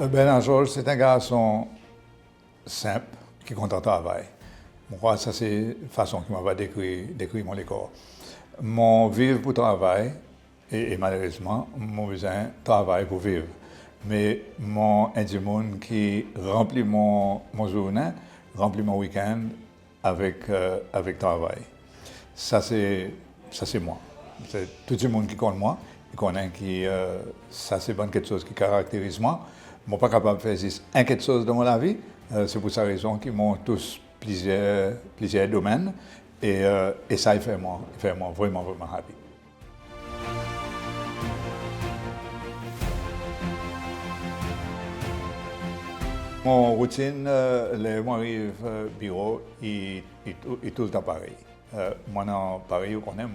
Bernard Georges, c'est un garçon simple qui est content de travail. Je crois que ça, c'est la façon qu'il m'a décrit mon école. Mon vivre pour travail, et malheureusement, mon besoin travail pour vivre. Mais mon un monde qui remplit mon journée, remplit mon week-end avec travail. Ça, c'est moi. C'est tout le monde qui connaît moi, qui connaît ça, c'est quelque chose qui caractérise moi. Je ne suis pas capable de faire juste quelque chose dans ma vie. C'est pour cette raison qu'ils m'ont tous plusieurs domaines. Et ça, il fait moi vraiment happy. Mon routine, moi, j'arrive au bureau, il est tout le temps pareil. Moi, pareil, on connaît,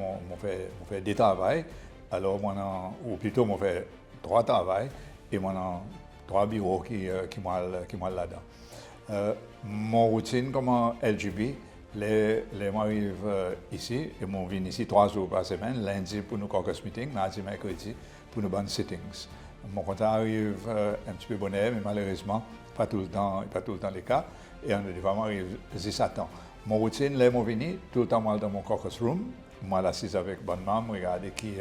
fait des travails. Alors, ou plutôt, on fait 3 travails et moi, 3 bureaux qui m'ont là-dedans. Mon routine comme LGB, moi arrive ici et moi viens ici 3 jours par semaine, lundi pour nos caucus meetings, mardi, mercredi pour nos bonnes sittings. Mon compteur arrive un petit peu bonnet, mais malheureusement, pas tout le temps le cas. Et on a vraiment arrive 10 à temps. Mon routine, là, moi venu tout le temps moi dans mon caucus room. Moi, l'assise avec bonne maman, regarder qui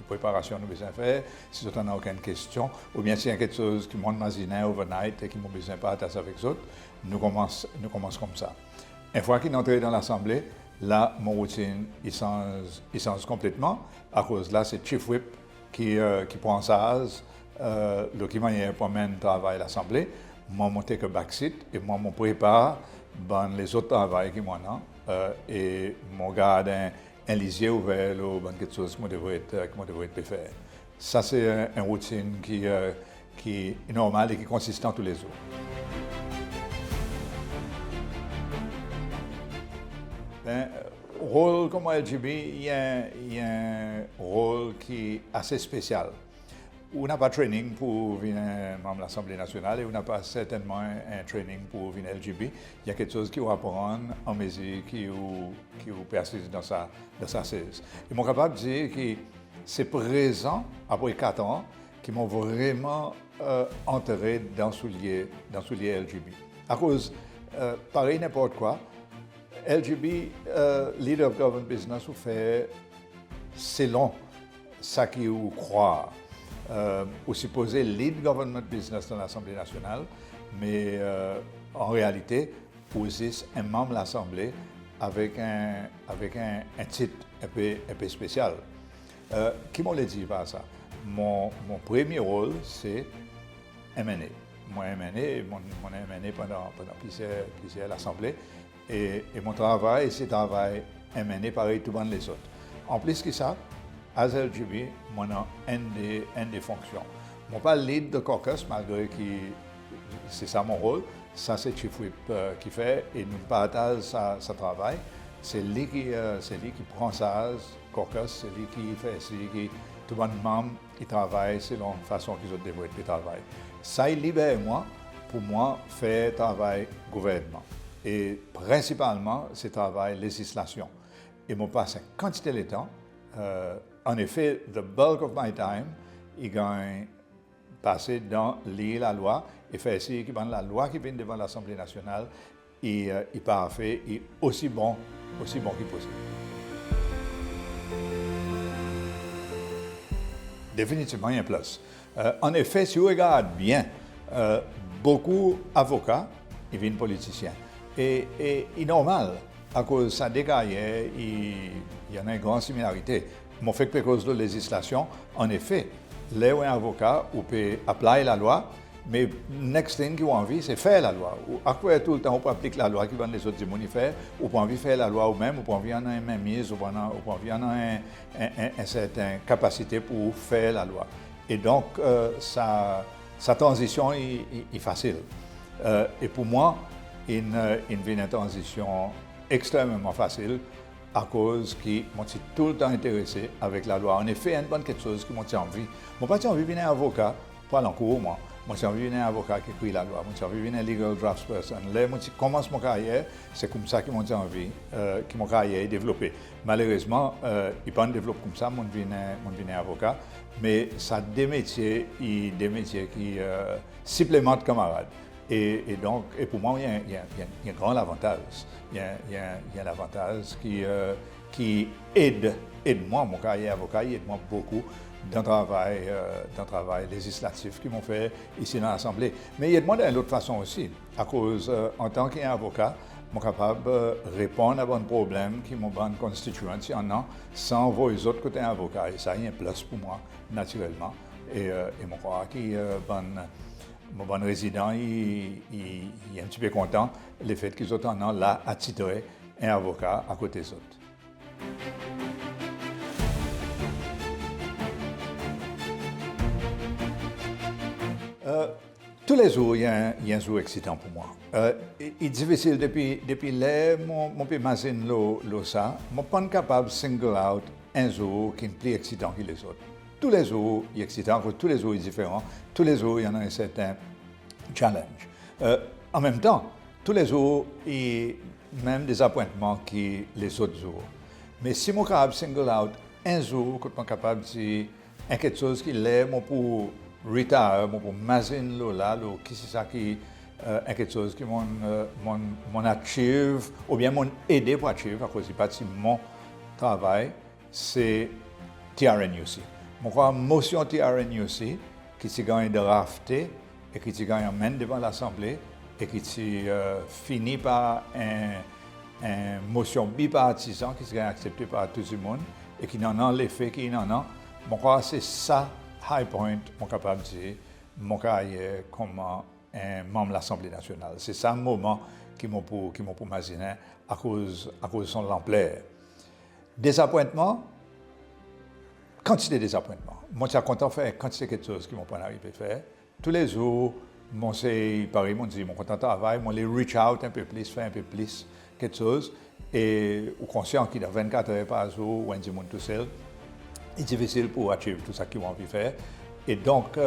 préparation nous besoin faire, si on n'a aucune question, ou bien s'il y a quelque chose qui monte matin overnight et qui m'a besoin de partager avec les autres, nous commençons comme ça. Une fois qu'il est entré dans l'Assemblée, là, mon routine, il change complètement. À cause de là, c'est Chief Whip qui prend ça, qui m'a pour mener le travail à l'Assemblée. Moi, je monte que backseat et moi, je prépare les autres travails qui m'ont et je garde un lisier ouvert ou quelque chose que je devrais faire. Ça, c'est une routine qui est normale et qui est consistante tous les jours. Rôle comme LGB, il y a un rôle qui est assez spécial. On n'a pas de training pour venir membre de l'Assemblée nationale et on n'a pas certainement un training pour venir LGB. Il y a quelque chose qui va apprendre en mesure qui vous persiste dans sa cesse. Et je suis capable de dire que c'est présent, après 4 ans, qui m'ont vraiment enterré dans le soulier LGB. À cause, pareil n'importe quoi, LGB, Leader of Government Business, vous fait selon ça qui vous croit. Ou supposé lead government business dans l'Assemblée nationale, mais en réalité, vous êtes un membre de l'Assemblée avec un titre un peu spécial. Qui m'a dit par ça? Mon premier rôle, c'est M&A. Moi, M&A pendant plusieurs l'Assemblée. Et mon travail, c'est travail M&A pareil tout le monde les autres. En plus que ça, à LGB, moi, j'ai une des fonctions. Je ne suis pas lead de caucus, malgré que c'est ça mon rôle. Ça, c'est Chief Whip qui fait et nous partageons sa travail. C'est lui qui prend ça, caucus, c'est lui qui fait, c'est lui qui, tout le monde qui travaille selon la façon qu'ils ont développé le travail. Ça, il libère moi, pour moi, faire travail gouvernement. Et principalement, c'est travail législation. Et je passe une quantité de temps. En effet, the bulk of my time, il gagne passer dans lire la loi et faire essayer que la loi qui vient devant l'Assemblée nationale est parfait et aussi bon qu'il possible. Définitivement, il y a un plus. En effet, si vous regardez bien, beaucoup d'avocats, ils viennent politiciens. Et normal, à cause de ça décaillé, il y en a une grande similarité. Mais fait que cause de la législation, en effet, là où un avocat peut appliquer la loi, mais next thing qu'ils ont envie, c'est faire la loi. Après tout le temps, on peut appliquer la loi qui va les autres démonies faire, ou peut envie de faire la loi ou-même, ou peut envie en avoir une mainmise, ou peut envie en avoir une certaine capacité pour faire la loi. Et donc, sa transition est facile. Et pour moi, il vient une transition extrêmement facile à cause qui m'ont tout le temps intéressé avec la loi. En effet, il y a une bonne quelque chose qui m'ont envie. Je n'ai pas envie de devenir avocat pour aller en cours, moi. J'ai envie de devenir avocat qui écrit la loi. J'ai envie de devenir legal draftsperson. Là, je commence mon carrière, c'est comme ça qu'ils m'ont envie, que mon carrière est développée. Malheureusement, il n'y a pas de développement comme ça, je devenir avocat. mais ça des métiers qui supplémentent camarades. Et donc, et pour moi, il y a un grand avantage. Il y a un avantage qui aide moi, mon carrière avocat, il aide moi beaucoup dans le travail législatif qu'ils m'ont fait ici dans l'Assemblée. Mais il aide moi d'une autre façon aussi, à cause, en tant qu'avocat, je suis capable de répondre à un problème qui m'ont bonne constituante sans voir les autres côtés avocat. Et ça, il y a un plus pour moi, naturellement. Et je crois que mon bon résident, il est un petit peu content le fait qu'ils ont là attitré un avocat à côté des autres. Tous les jours, il y a un jour excitant pour moi. Il est difficile depuis là, mon pays m'imagine ça. Je ne suis pas capable de single out un jour qui est plus excitant que les autres. Tous les jours, il est excitant, tous les jours, il est différent. Tous les jours, il y en a un certain challenge. En même temps, tous les jours, il y a même des appointements que les autres jours. Mais si je suis capable de single out un jour, je suis capable de dire quelque chose qui est pour retard, pour m'imaginer là, qui c'est ça qui est quelque chose qui m'ont achieve, ou bien m'ont aidé pour achieve, à cause de mon travail, c'est TRNUC. Je crois que la motion TRNUC, qui s'est gagnée de rafter et qui s'est gagnée en main devant l'Assemblée et qui s'est fini par une motion bipartisan qui s'est acceptée par tout le monde et qui n'en a l'effet qu'il en a. Je crois que c'est ça, high point, je suis capable de dire, mon carrière comme un membre de l'Assemblée nationale. C'est ça le moment qui m'a pour imaginer à cause de son ampleur. Désappointement, quantité de désappointement. Moi, je suis content de faire quantité de quelque chose qui ne m'ont pas arrivé à faire. Tous les jours, moi, c'est pareil, moi, je suis content de travailler, moi, les reach out un peu plus, faire un peu plus quelque chose. Et ou conscient qu'il y a 24 heures par jour, ou un monde tout seul, c'est difficile pour achieve tout ça qu'ils ont envie de faire. Et donc,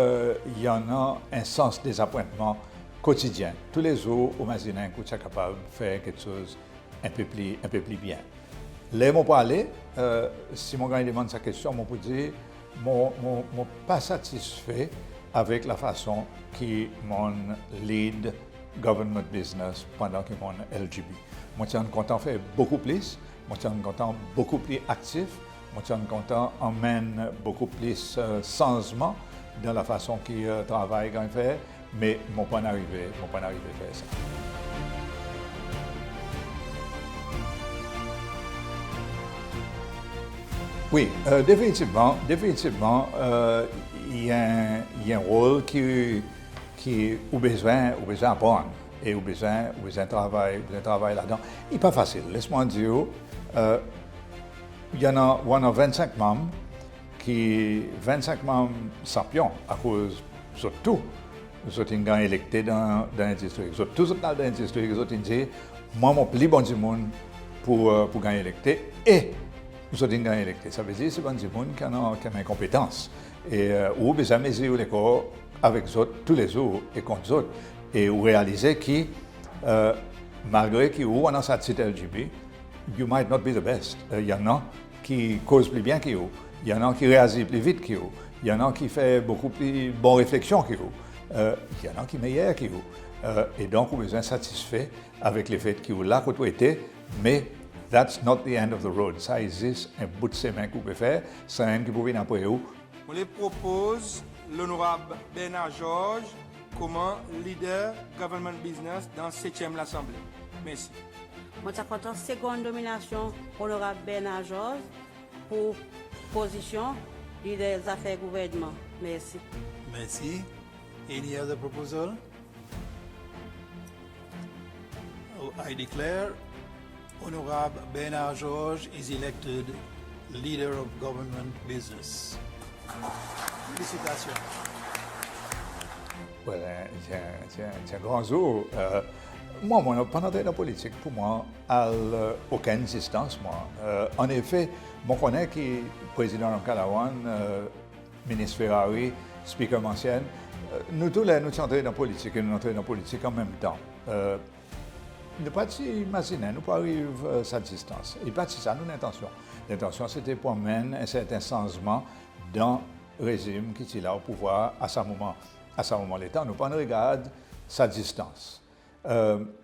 il y en a un sens de désappointement quotidien. Tous les jours, au magasin, je suis capable de faire quelque chose un peu plus bien. Là, je peux aller, si mon gars demande sa question, je peux dire je ne suis pas satisfait avec la façon que mon lead government business pendant que mon LGB. Je suis content de faire beaucoup plus, je suis content beaucoup plus actif, je suis content emmène beaucoup plus changement dans la façon qu'il travaille quand il fait, mais je ne suis pas arrivé à faire ça. Oui, définitivement, il y a un rôle qui a besoin d'apprendre et a besoin de travailler là-dedans. Il n'est pas facile, laisse-moi dire. Il y en a 25 membres 25 membres champions à cause surtout ils ont été électés dans l'industrie. Tous dans l'industrie, ils ont dit moi, mon plus bon du monde pour gagner électé et nous avons gagné électé. Ça veut dire que c'est bon du monde qui a une compétence. Et où besoin de mesurer les corps avec les autres tous les jours et contre les autres. Et où réaliser que malgré qu'on a cette titre LGB, you might not be the best. Il y en a qui causent plus bien que vous. Il y en a qui réagissent plus vite que vous. Il y en a qui font beaucoup plus bonne réflexion que vous. Il y en a qui sont meilleurs que vous. Et donc, vous êtes satisfait avec le fait que vous là, que vous êtes, mais that's not the end of the road. Ça existe un bout de chemin que vous pouvez faire, c'est un qui vous vient après vous. On les propose l'honorable Bernard Georges comme leader government business dans 7e l'Assemblée. Merci. Moi, je suis seconde nomination honorable Bernard Georges pour position leader des affaires gouvernement. Merci. Merci. Any other proposal? Oh, I declare Honorable Bernard Georges is elected leader of government business. Félicitations. Voilà, c'est un grand jour. Moi, pendant la politique, pour moi, n'a aucune existence. En effet, je connais que le président Calawan, ministre Ferrari, speaker Mancienne, nous tous nous sommes entrés dans la politique et nous entrons dans la politique en même temps. Nous ne pouvons pas imaginer, nous pas arriver à cette distance. Et pas ça, nous, l'intention. L'intention, c'était pour mener un certain changement dans régime qui est là au pouvoir à ce moment l'état, nous pas regarde sa distance.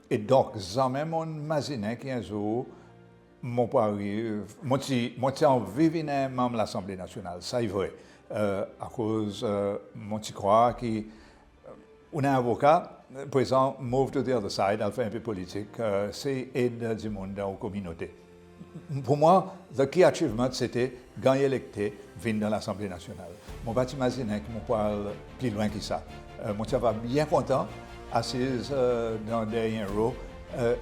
Et donc, ça même on imagine qu'un jour, mon pari, moi en vivant même l'Assemblée nationale, ça est vrai, à cause, moi je crois qu'on a un avocat, par exemple, move to the other side, elle fait un peu politique, c'est aide du monde aux communautés. Pour moi, le key achievement, c'était gagner électé, venir dans l'Assemblée nationale. Je ne peux pas imaginer que je parle plus loin que ça. Moi, je suis bien content, assise dans le dernier row,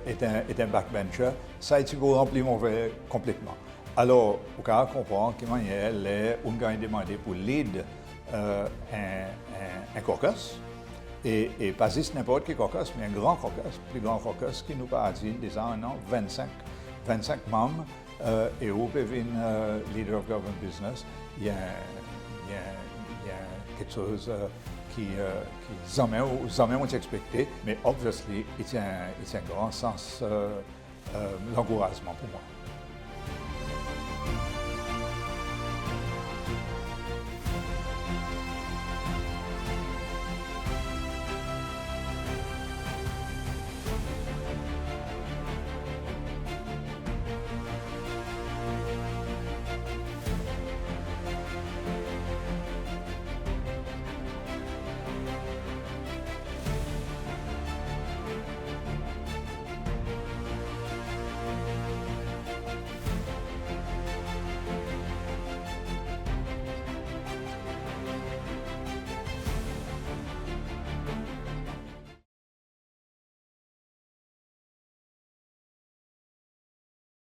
est un backbencher. Ça a été rempli mon verre complètement. Alors, vous pouvez comprendre que on a demandé pour lead un caucus. Et pas juste n'importe quel caucus, mais un grand caucus, plus grand caucus qui nous a dit déjà un an, 25 membres, et où peut venir leader of government business, il y a quelque chose qui jamais on expecté, mais obviously, il y a un grand sens d'encouragement pour moi.